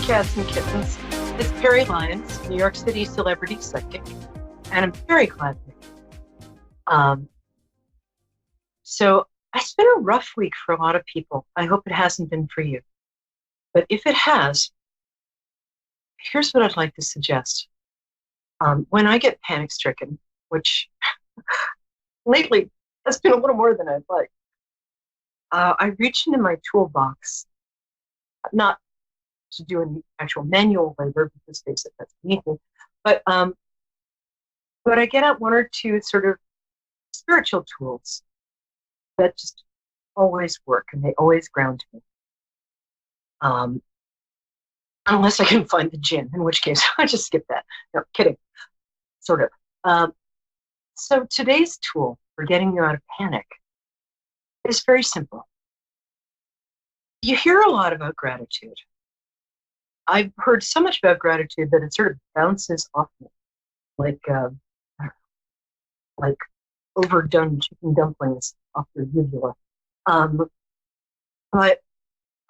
cats and kittens. It's Peri Lyons, New York City celebrity psychic, and I'm very glad to be here. Um, so it's been a rough week for a lot of people. I hope it hasn't been for you. But if it has, here's what I'd like to suggest. When I get panic stricken, which lately has been a little more than I'd like, I reach into my toolbox, not to do any actual manual labor because face it, that's beneath me, but I get out one or two sort of spiritual tools that just always work and they always ground me. Unless I can find the gin, in which case I just skip that. No, kidding, sort of. So today's tool for getting you out of panic is very simple. You hear a lot about gratitude. I've heard so much about gratitude that it sort of bounces off me, like overdone chicken dumplings off your uvula. But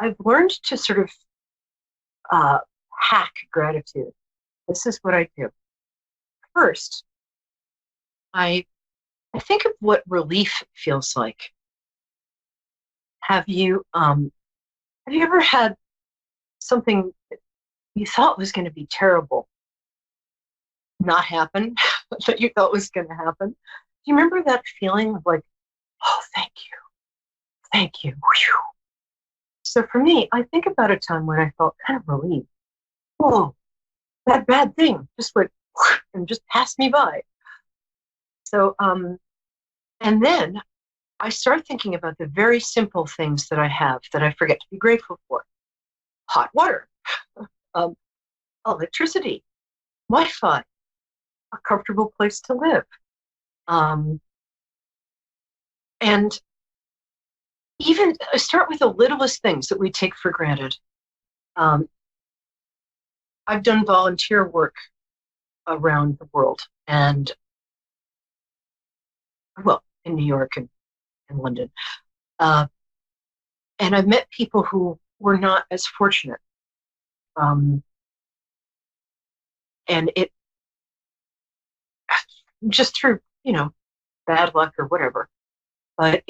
I've learned to sort of hack gratitude. This is what I do. First, I think of what relief feels like. Have you ever had something that you thought was going to be terrible not happen, that you thought was going to happen? Do you remember that feeling of like, oh, thank you. Whew. So for me, I think about a time when I felt kind of relieved. Oh, that bad thing just went and just passed me by. So, and then I start thinking about the very simple things that I have that I forget to be grateful for. Hot water, electricity, Wi-Fi, a comfortable place to live. And even start with the littlest things that we take for granted. I've done volunteer work around the world and, well, in New York and London. And I've met people who were not as fortunate. And it just through, bad luck or whatever. But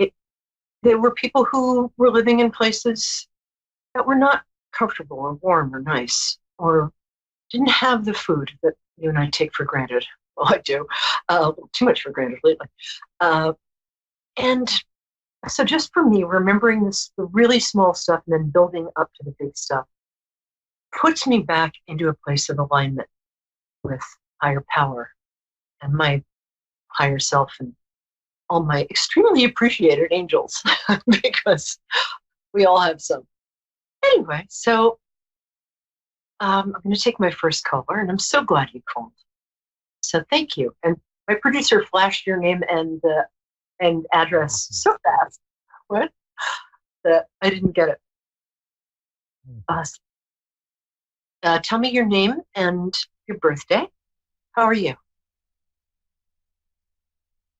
there were people who were living in places that were not comfortable or warm or nice or didn't have the food that you and I take for granted. Well, I do. Too much for granted lately. And so just for me, remembering the really small stuff and then building up to the big stuff puts me back into a place of alignment with higher power and my higher self and all my extremely appreciated angels because we all have some. Anyway, so I'm going to take my first caller, and I'm so glad you called. So thank you. And my producer flashed your name and address so fast. What? That I didn't get it. Tell me your name and your birthday. How are you?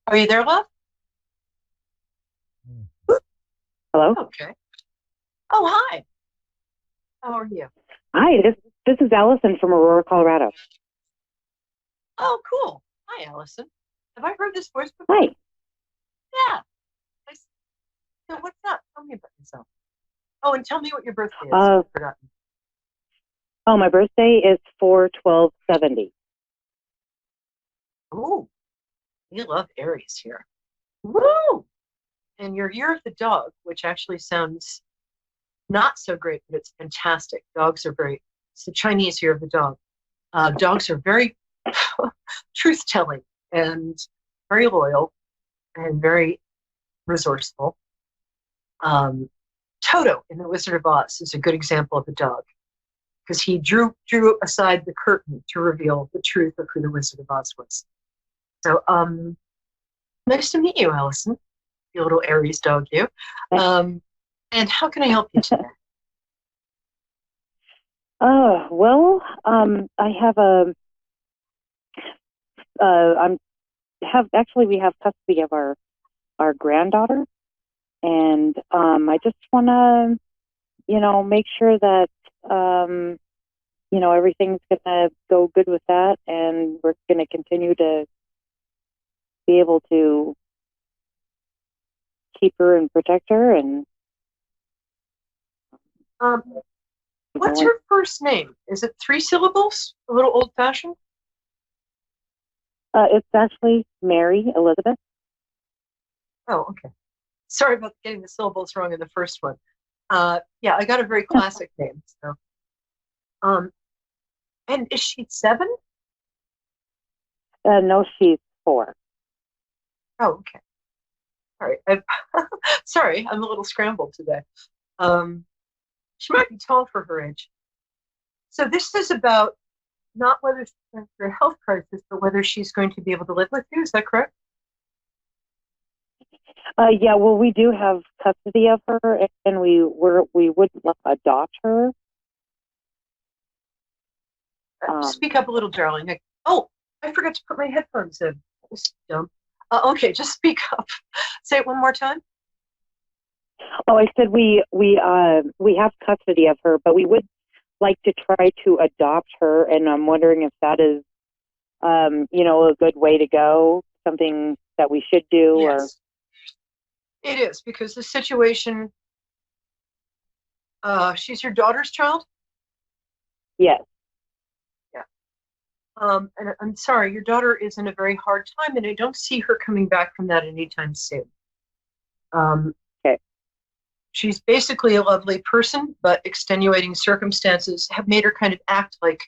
Are you there, love? Hello? Okay. Oh, hi. How are you? Hi, this is Allison from Aurora, Colorado. Oh, cool. Hi, Allison. Have I heard this voice before? Hi. Yeah. So what's up? Tell me about yourself. Oh, and tell me what your birthday is. I've forgotten. Oh, my birthday is 4/12/70. Oh, we love Aries here. Woo! And your year of the dog, which actually sounds not so great, but it's fantastic. It's the Chinese year of the dog. Dogs are very truth-telling and very loyal and very resourceful. Toto in The Wizard of Oz is a good example of a dog because he drew aside the curtain to reveal the truth of who the Wizard of Oz was. So, nice to meet you, Allison. You little Aries dog, you. And how can I help you today? I have we have custody of our granddaughter, and I just want to, make sure that everything's gonna go good with that, and we're gonna continue to be able to keep her and protect her. And Um, what's like, her first name? Is it 3 syllables? A little old-fashioned? it's actually Mary Elizabeth. Oh, okay. Sorry about getting the syllables wrong in the first one. Yeah, I got a very Yeah. classic name. So, um, and is she 7? No, she's 4. Oh, okay. All right. Sorry, I'm a little scrambled today. Um, she might be tall for her age. So this is about not whether she's going through a health crisis, but whether she's going to be able to live with you. Is that correct? Yeah, well, we do have custody of her, and we would adopt her. Speak up a little, darling. Oh, I forgot to put my headphones in. That was dumb. Okay, just speak up. Say it one more time. Oh, I said we have custody of her, but we would like to try to adopt her, and I'm wondering if that is, a good way to go, something that we should do, or Yes, it is because the situation. She's your daughter's child. yes, Yeah. And I'm sorry, your daughter is in a very hard time, and I don't see her coming back from that anytime soon. Um, okay, she's basically a lovely person, but extenuating circumstances have made her kind of act like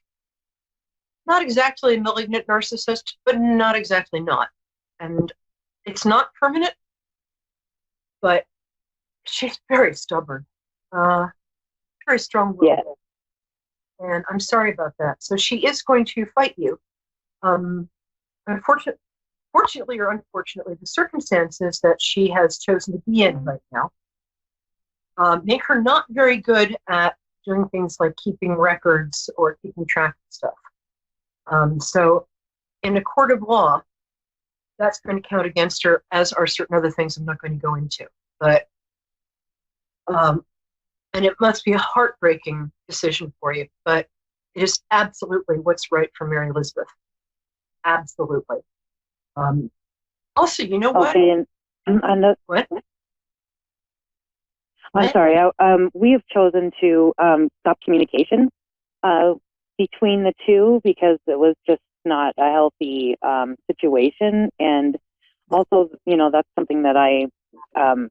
not exactly a malignant narcissist, but not exactly not. And it's not permanent, but she's very stubborn, uh, very strong-willed, yes, and I'm sorry about that. So she is going to fight you. Um, Fortunately or unfortunately, the circumstances that she has chosen to be in right now make her not very good at doing things like keeping records or keeping track of stuff. So, in a court of law, that's going to count against her, as are certain other things I'm not going to go into. But, and it must be a heartbreaking decision for you, but it is absolutely what's right for Mary Elizabeth. Absolutely. Um, Also, you know what? okay, and What? I'm What? sorry. We have chosen to stop communication uh, between the two because it was just not a healthy situation, and also, that's something that um,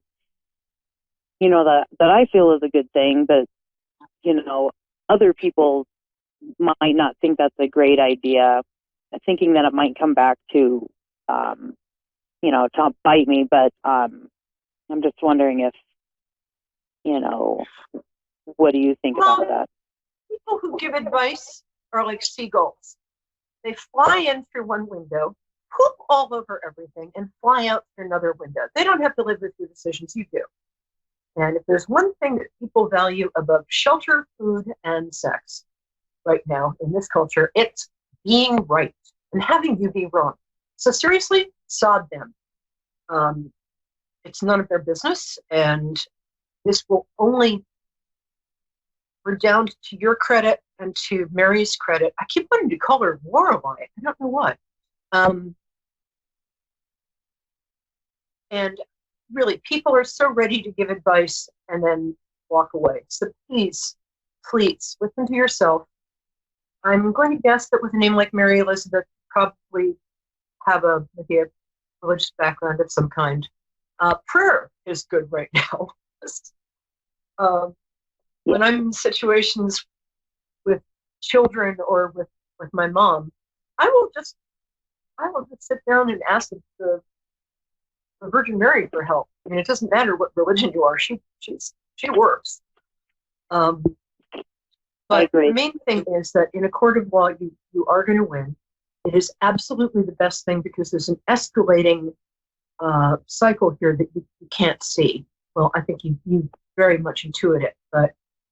that I feel is a good thing, but other people might not think that's a great idea, thinking that it might come back to to bite me. But I'm just wondering if you know what do you think about Well, that? people who give advice are like seagulls. They fly in through one window, poop all over everything, and fly out through another window. They don't have to live with your decisions, you do. And if there's one thing that people value above shelter, food, and sex right now in this culture, it's being right and having you be wrong. So seriously, sod them. Um, it's none of their business, and this will only redound to your credit and to Mary's credit. I keep wanting to call her Lorelei. I don't know why. Um, and really, people are so ready to give advice and then walk away. So please, please, listen to yourself. I'm going to guess that with a name like Mary Elizabeth, you probably have maybe a religious background of some kind. Prayer is good right now. um, Yeah. when I'm in situations with children or with my mom, I will just sit down and ask the Virgin Mary for help. I mean, it doesn't matter what religion you are. She works. Um, I but the agree. main thing is that in a court of law, you are going to win. It is absolutely the best thing because there's an escalating cycle here that you can't see. Well, I think you very much intuit it, but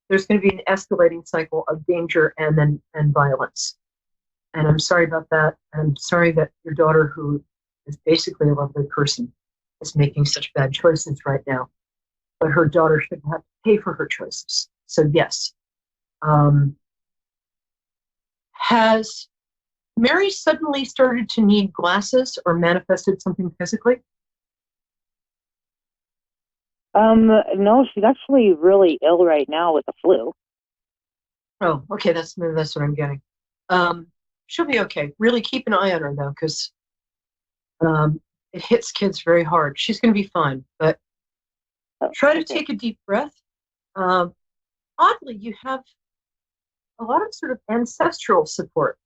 there's going to be an escalating cycle of danger and violence. And I'm sorry about that. I'm sorry that your daughter, who is basically a lovely person, is making such bad choices right now. But her daughter shouldn't have to pay for her choices. So yes, um, Has Mary suddenly started to need glasses or manifested something physically? No, she's actually really ill right now with the flu. Oh, okay, that's what I'm getting. She'll be okay. Really keep an eye on her though, because it hits kids very hard. She's going to be fine, but Oh, try to okay. take a deep breath. Um, Oddly, you have a lot of sort of ancestral support.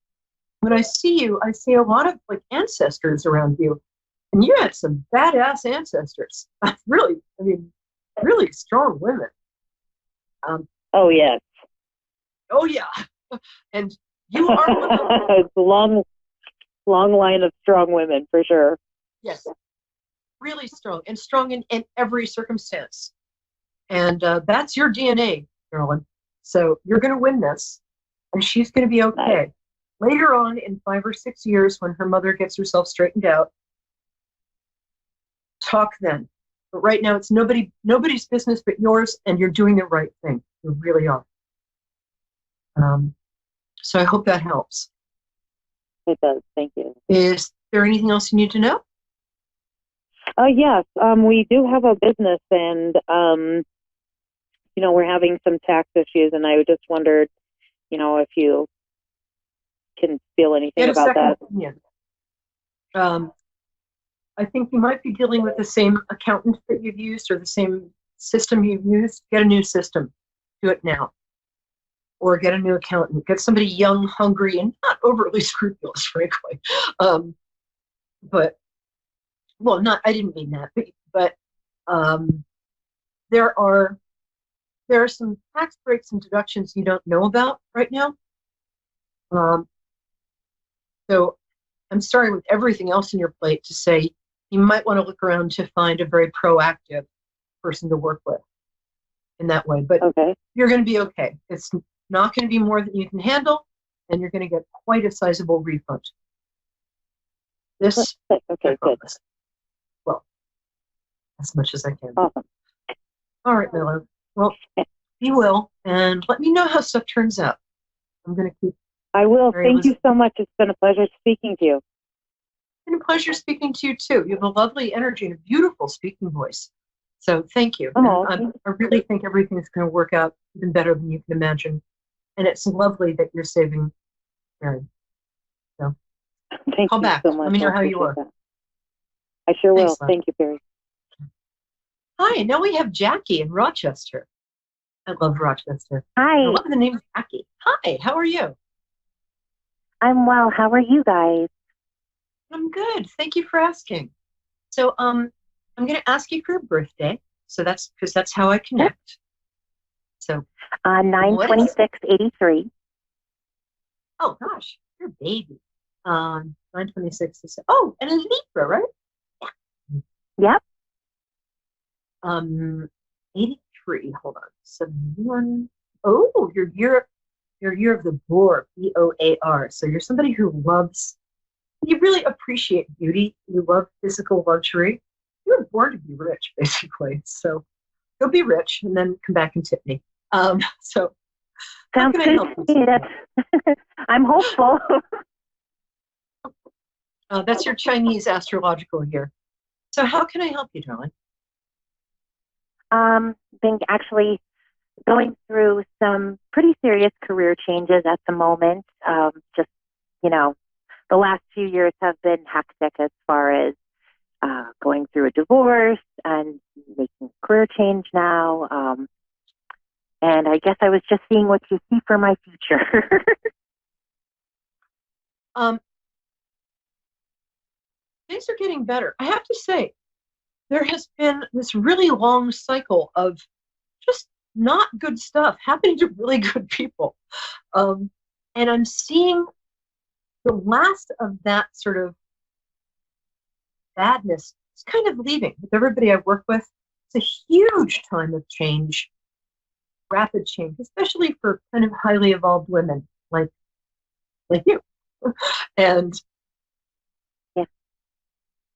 When I see you, I see a lot of like ancestors around you, and you had some badass ancestors. Really, I mean, really strong women. Um, Oh, yes. oh yeah, and you are one of them. It's a long line of strong women for sure. Yes, really strong and strong in every circumstance. And that's your DNA, Carolyn. So you're going to win this, and she's going to be okay. Nice. Later on, in 5 or 6 years, when her mother gets herself straightened out, talk then. But right now, it's nobody's business but yours, and you're doing the right thing. You really are. So I hope that helps. It does. Thank you. Is there anything else you need to know? Yes. We do have a business, and we're having some tax issues, and I just wondered, if you can feel anything Get a about second that. opinion. I think you might be dealing with the same accountant that you've used or the same system you've used. Get a new system. Do it now. Or get a new accountant. Get somebody young, hungry, and not overly scrupulous, frankly. But, well, I didn't mean that. But there are some tax breaks and deductions you don't know about right now. So I'm sorry with everything else on your plate to say you might want to look around to find a very proactive person to work with in that way. But Okay. You're going to be okay. It's not going to be more than you can handle, and you're going to get quite a sizable refund. This, Okay, good. Well, as much as I can. Awesome. All right, Miller. Well, be well, and let me know how stuff turns out. I'm going to keep. I will. Thank you so much. It's been a pleasure speaking to you. It's been a pleasure speaking to you, too. You have a lovely energy and a beautiful speaking voice. So thank you. Oh, I really think everything's going to work out even better than you can imagine. And it's lovely that you're saving Mary. So thank you back. so much. Let me know how you are. That. I sure will. Thanks, thank you, Peri. Hi, now we have Jackie in Rochester. I love Rochester. Hi. I love the name Jackie. Hi, how are you? I'm well. How are you guys? I'm good. Thank you for asking. So I'm going to ask you for your birthday. So that's because that's how I connect. So 9/26/83. Oh gosh, you're a baby. 9/26 is and a Libra, right? Yeah. Yep. 83. Hold on. 71. Oh, your year of the boar, BOAR. So you're somebody who loves. You really appreciate beauty. You love physical luxury. You were born to be rich, basically. So go be rich and then come back and tip me. So sounds good. I'm hopeful. That's your Chinese astrological year. So how can I help you, darling? Been actually going through some pretty serious career changes at the moment. Just, the last few years have been hectic as far as going through a divorce and making a career change now. And I guess I was just seeing what you see for my future. Things are getting better. I have to say, there has been this really long cycle of just not good stuff happening to really good people. And I'm seeing the last of that sort of badness is kind of leaving with everybody I work with. It's a huge time of change, rapid change, especially for kind of highly evolved women like you. And yeah.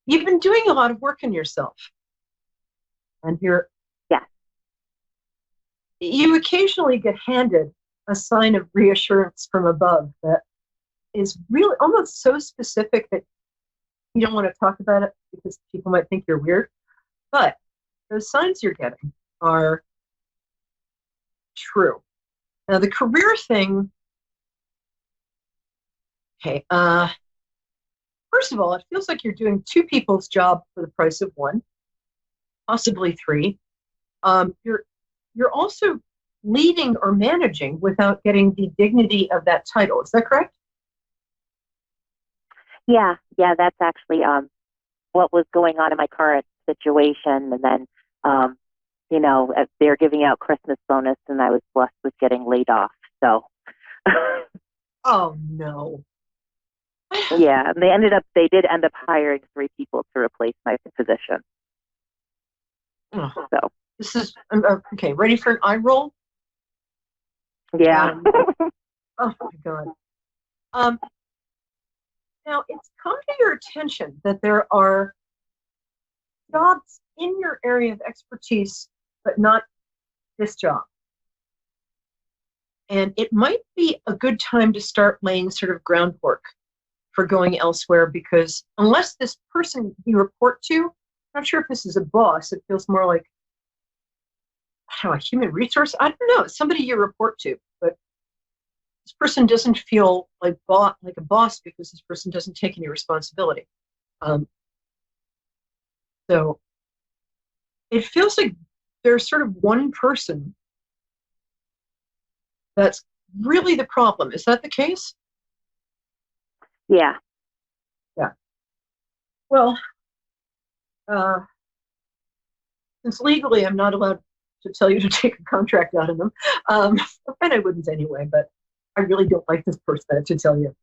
You've been doing a lot of work on yourself. And you occasionally get handed a sign of reassurance from above that is really almost so specific that you don't want to talk about it because people might think you're weird. But those signs you're getting are true. Now, the career thing, okay, first of all, it feels like you're doing two people's job for the price of one, possibly three. You're also leading or managing without getting the dignity of that title. Is that correct? Yeah, that's actually what was going on in my current situation. And then, they're giving out Christmas bonus, and I was blessed with getting laid off. So, oh no. Yeah, and they did end up hiring three people to replace my position. Oh, so this is okay. Ready for an eye roll? Yeah. Oh my God. Now it's come to your attention that there are jobs in your area of expertise, but not this job. And it might be a good time to start laying sort of groundwork for going elsewhere, because unless this person you report to, I'm not sure if this is a boss, it feels more like, I don't know, a human resource. I don't know, it's somebody you report to, but this person doesn't feel like a boss because this person doesn't take any responsibility. So it feels like there's sort of one person that's really the problem. Is that the case? Yeah. Yeah. Well, since legally I'm not allowed to tell you to take a contract out of them, and I wouldn't anyway, but I really don't like this person to tell you.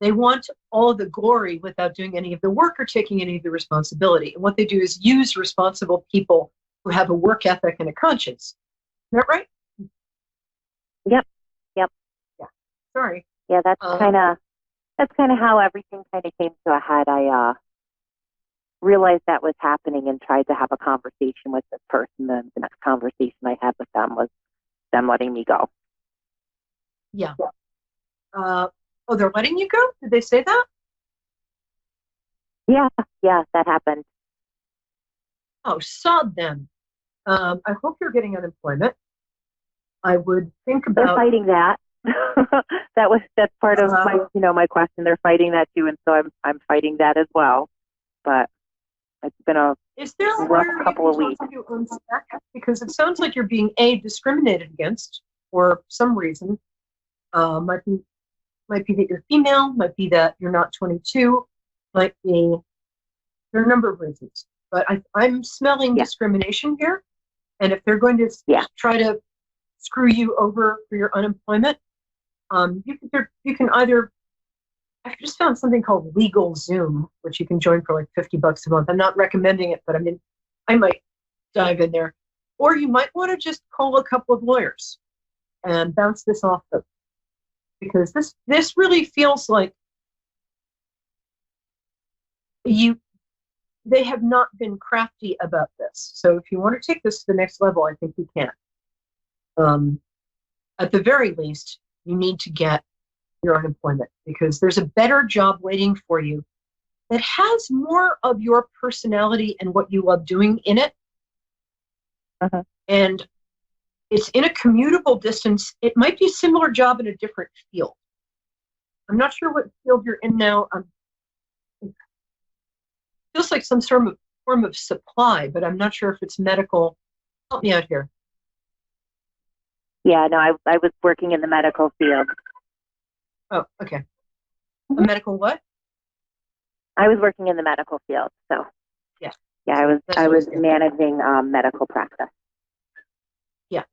They want all of the glory without doing any of the work or taking any of the responsibility. And what they do is use responsible people who have a work ethic and a conscience. Is that right? Yep. Yeah. Sorry. Yeah, that's kind of how everything kind of came to a head. I realized that was happening and tried to have a conversation with this person. And the next conversation I had with them was them letting me go. Yeah. Oh, they're letting you go? Did they say that? Yeah, that happened. Oh, sod them. I hope you're getting unemployment. I would think about. They're fighting that. That's part of my question. They're fighting that too, and so I'm fighting that as well. But it's been a rough couple of weeks. Because it sounds like you're being discriminated against for some reason. Might be that you're female, might be that you're not 22, might be, there are a number of reasons. But I'm smelling discrimination here. And if they're going to try to screw you over for your unemployment, you can either, I've just found something called Legal Zoom, which you can join for like $50 a month. I'm not recommending it, but I mean, I might dive in there. Or you might want to just call a couple of lawyers and bounce this off them. Because this really feels like they have not been crafty about this. So if you want to take this to the next level, I think you can. At the very least, you need to get your unemployment, because there's a better job waiting for you that has more of your personality and what you love doing in it. Uh-huh. And it's in a commutable distance. It might be a similar job in a different field. I'm not sure what field you're in now. It feels like some sort of form of supply, but I'm not sure if it's medical. Help me out here. Yeah, no, I was working in the medical field. Oh, okay. A medical what? I was working in the medical field, so yeah, I was managing medical practice. Yeah,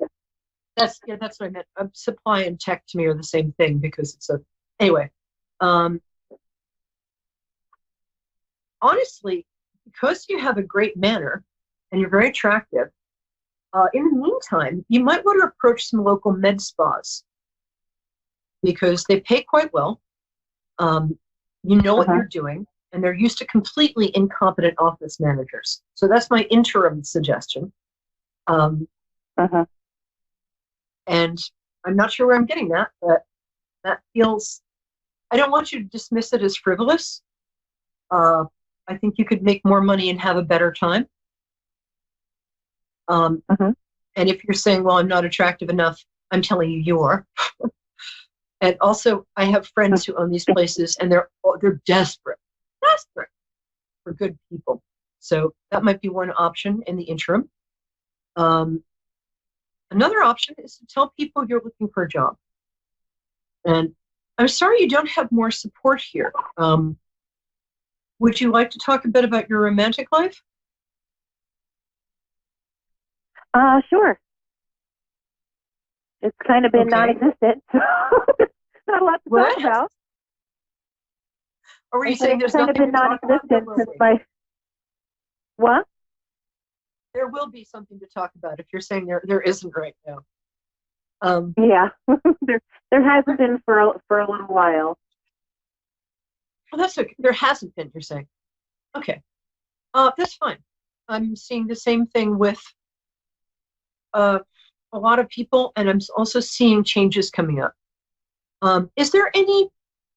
that's what I meant. Supply and tech to me are the same thing, because it's anyway. Honestly, because you have a great manner and you're very attractive, in the meantime, you might want to approach some local med spas, because they pay quite well. You know what you're doing, and they're used to completely incompetent office managers. So that's my interim suggestion. And I'm not sure where I'm getting that, but that feels, I don't want you to dismiss it as frivolous. I think you could make more money and have a better time. Mhm. And if you're saying, well, I'm not attractive enough, I'm telling you, you are. And also, I have friends who own these places, and they're desperate for good people. So that might be one option in the interim. Another option is to tell people you're looking for a job. And I'm sorry you don't have more support here. Would you like to talk a bit about your romantic life? Sure. It's kind of been Okay. non-existent, so not a lot to What? talk about. Or were you I said saying it's there's kind of nothing been to talk about? non-existent since my what? There will be something to talk about if you're saying there isn't right now. Yeah, there hasn't been for a little while. Well, that's okay. There hasn't been, you're saying. Okay. That's fine. I'm seeing the same thing with a lot of people, and I'm also seeing changes coming up. Is there any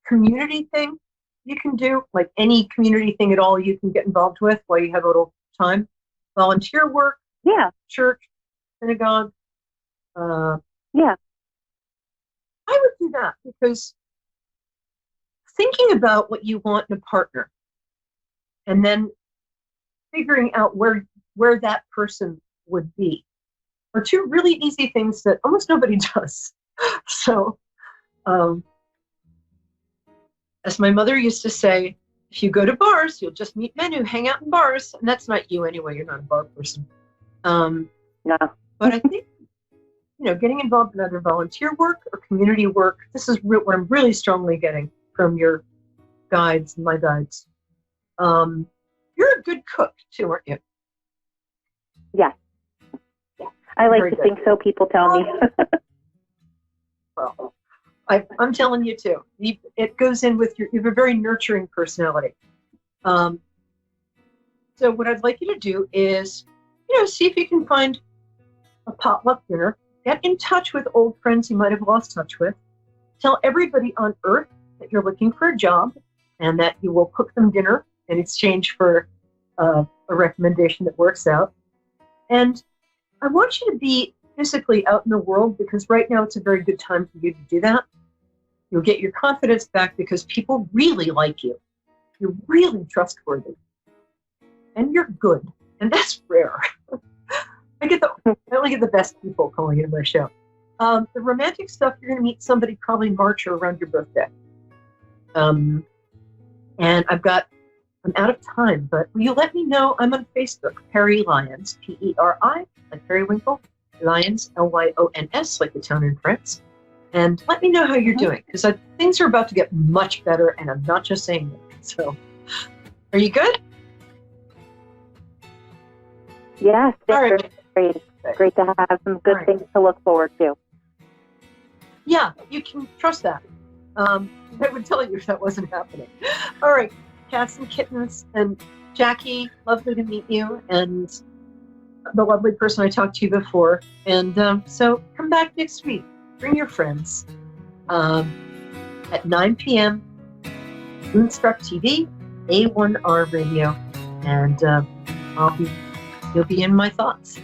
community thing you can do, like any community thing at all you can get involved with while you have a little time? Volunteer work, Yeah, church, synagogue? yeah, I would do that because thinking about what you want in a partner and then figuring out where that person would be are two really easy things that almost nobody does. So, as my mother used to say, if you go to bars, you'll just meet men who hang out in bars. And that's not you anyway. You're not a bar person. no, But I think, getting involved in either volunteer work or community work, this is what I'm really strongly getting from your guides and my guides. You're a good cook too, aren't you? yeah. I like Very to good. think so. People tell me. Well, I'm telling you too. It goes in with you have a very nurturing personality. So what I'd like you to do is, see if you can find a potluck dinner. Get in touch with old friends you might have lost touch with. Tell everybody on Earth that you're looking for a job and that you will cook them dinner in exchange for a recommendation that works out. And I want you to be physically out in the world because right now it's a very good time for you to do that. You'll get your confidence back because people really like you. You're really trustworthy. And you're good. And that's rare. I only get the best people calling into my show. The romantic stuff, you're going to meet somebody probably in March or around your birthday. And I'm out of time, but will you let me know? I'm on Facebook, Peri Lyons, Peri, like Periwinkle, Lyons, Lyons, like the town in France. And let me know how you're doing, because things are about to get much better, and I'm not just saying that. So, are you good? Yes, All right. great to have some good things to look forward to. Yeah, you can trust that. I would tell you if that wasn't happening. All right, cats and kittens, and Jackie, lovely to meet you, and the lovely person I talked to before. And so come back next week. Bring your friends. At 9 p.m., Moonstruck TV, A1R Radio, and you'll be in my thoughts.